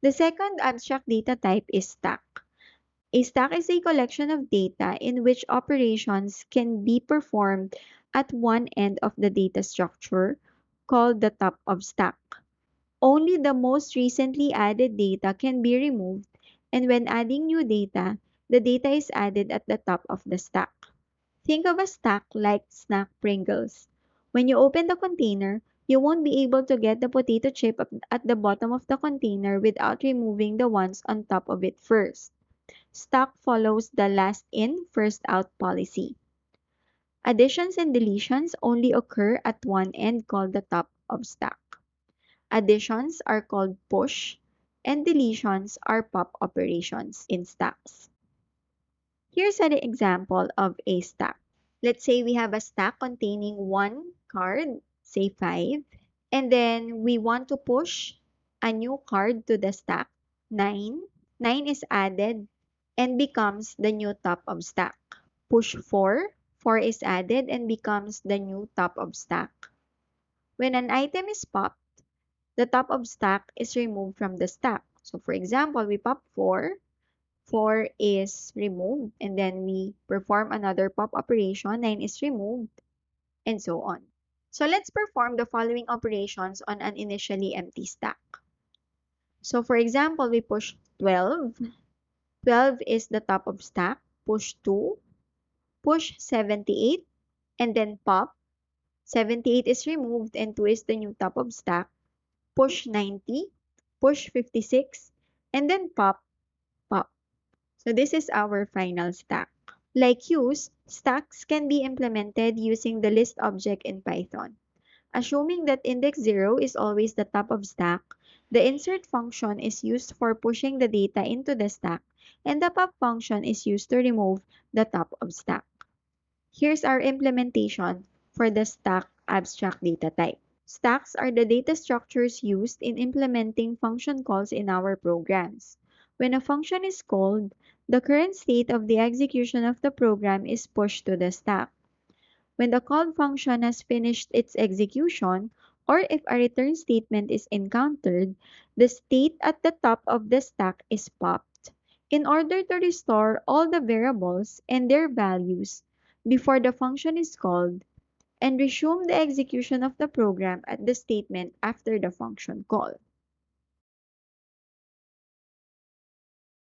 The second abstract data type is stack. A stack is a collection of data in which operations can be performed at one end of the data structure, called the top of stack. Only the most recently added data can be removed, and when adding new data, the data is added at the top of the stack. Think of a stack like snack Pringles. When you open the container, you won't be able to get the potato chip at the bottom of the container without removing the ones on top of it first. Stack follows the last in, first out policy. Additions and deletions only occur at one end, called the top of stack. Additions are called push, and deletions are pop operations in stacks. Here's an example of a stack. Let's say we have a stack containing one card, say 5, and then we want to push a new card to the stack, 9. 9 is added and becomes the new top of stack. Push 4, 4 is added and becomes the new top of stack. When an item is popped, the top of stack is removed from the stack. So for example, we pop 4, 4 is removed, and then we perform another pop operation, 9 is removed, and so on. So let's perform the following operations on an initially empty stack. So for example, we push 12. 12 is the top of stack. Push 2. Push 78. And then pop. 78 is removed and 2 is the new top of stack. Push 90. Push 56. And then pop, pop. So this is our final stack. Like use, stacks can be implemented using the list object in Python. Assuming that index 0 is always the top of stack, the insert function is used for pushing the data into the stack, and the pop function is used to remove the top of stack. Here's our implementation for the stack abstract data type. Stacks are the data structures used in implementing function calls in our programs. When a function is called, the current state of the execution of the program is pushed to the stack. When the called function has finished its execution, or if a return statement is encountered, the state at the top of the stack is popped in order to restore all the variables and their values before the function is called and resume the execution of the program at the statement after the function call.